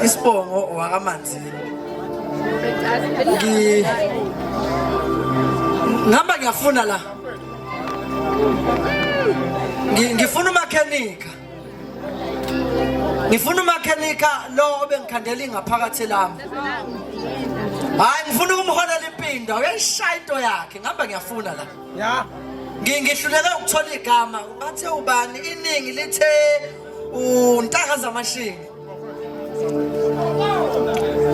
Isibongo wakaManzini. Ngihamba ngiyafuna la. Ngifuna umakhenika. Ngifuna umakhenika lo obengikhandela ingaphakathi lami. Hayi ngifuna ukumholela impinda, uyayishaya into yakhe. Ngihamba ngiyafuna la. Ya. Ngihluleke ukuthola igama. Bathe ubani iningi lithe uNtaka Zamashinga.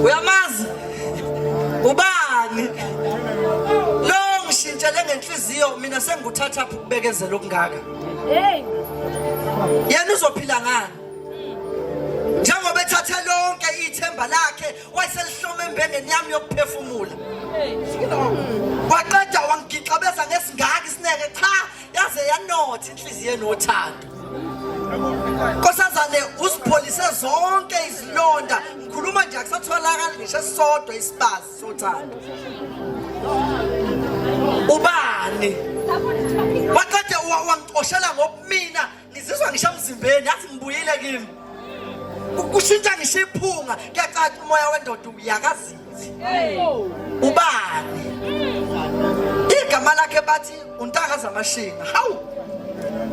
Uyamazi? Ubani? Lo ngishintshele ngenhliziyo mina senguthatha ukubekezela okungaka. Hey. Yena uzophila ngani? Njengoba ethathe lonke ithemba lakhe wayeselihlome embengeni yami yokuphefumula. Waqeda wangigixabeza ngesingaka isineke cha yaze yanothi inhliziyo enothando. Nkosazane usipholise zonke izilonda ngikhuluma nje akusatholakala ngisho esodwa isibazi sothando. Ubani? Waqeda wangixoshela ngobumina ngizizwa ngisha emzimbeni yathi ngibuyile kimi. Ukushintsha ngisho iphunga kuyacaca umoya wendoda uyakazithi. Ubani? Igama lakhe bathi uNtaka Zamashinga. Hawu.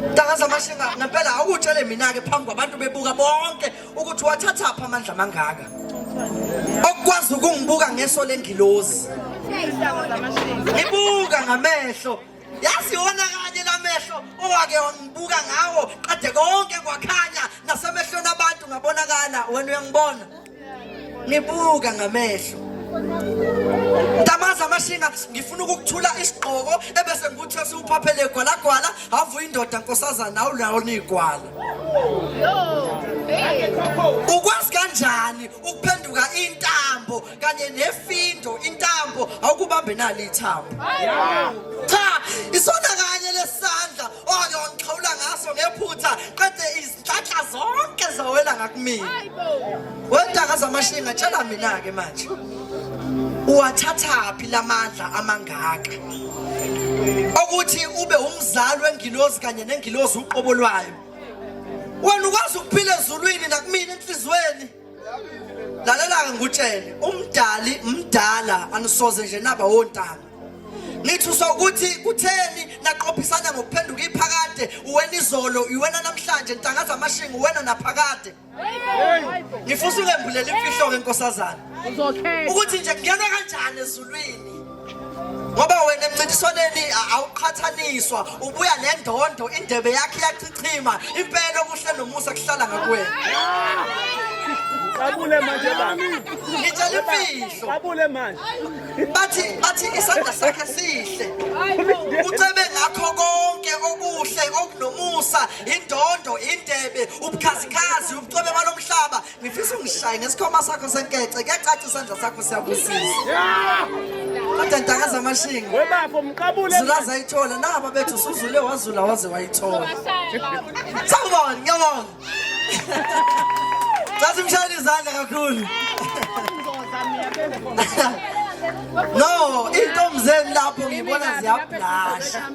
Untaka Zamashinga ngempela akutshele mina ke phambi kwabantu bebuka bonke ukuthi wathatha apha amandla amangaka. Okwazi ukungibuka ngeso lengilozi. Ngibuka ngamehlo. Yazi wona kanye lamehlo owake wangibuka ngawo qede konke kwakhanya nasemehlweni abantu ngabonakala wena uyangibona. Ngibuka ngamehlo. Untaka Zamashinga ngifuna ukukuthula isigqoko ebese ngikuthi siwuphaphele gwalagwala avuya indoda nkosazana awulawo nigwala. Ukwazi kanjani ukuphenduka intambo kanye nefindo intambo awukubambe nali ithambo. Cha isona kanye lesandla owake wangixhawula ngaso ngephutha qede izinhlanhla zonke zawela ngakumina. Untaka Zamashinga tshela mina ke manje uwathatha phi lamandla amangaka ukuthi ube umzali wengilozi kanye nengilozi uqobo lwayo. Wena ukwazi ukuphila ezulwini nakumina enhlizweni. Lalela ke ngutshele umdali mdala anisoze nje naba wontanga. Nithi usokuthi kutheni naqophisana ngokuphenduka iphakade uwena izolo uwena namhlanje Ntaka Zamashinga uwena naphakade. Ngifisa ungembulela imfihlo ke nkosazana. Ukuthi nje kungena kanjani ezulwini. Ngoba wena emncintiswaneni awuqhathaniswa ubuya nendondo indebe yakhe yachichima impela okuhle nomusa kuhlala ngakuwena. Qabule manje baba. Ngitshela imfihlo. Qabule manje. Bathi isandla sakhe sihle. Ucebe ngakho konke okuhle okunomusa indondo indebe ubukhazikhazi ubucebe balomhlaba. Ngifisa ungishaye ngesikhoma sakho senkece kuyacaca isandla sakho siyabusisa. Kodwa Ntaka Zamashinga Webafo mqabule. Zulaza ayithola naba bethu usuzule wazula waze wayithola. Sawubona ngiyabonga. Tsathi mshayeli izandla kakhulu. No, intombi zeni lapho ngibona ziyabhlasha.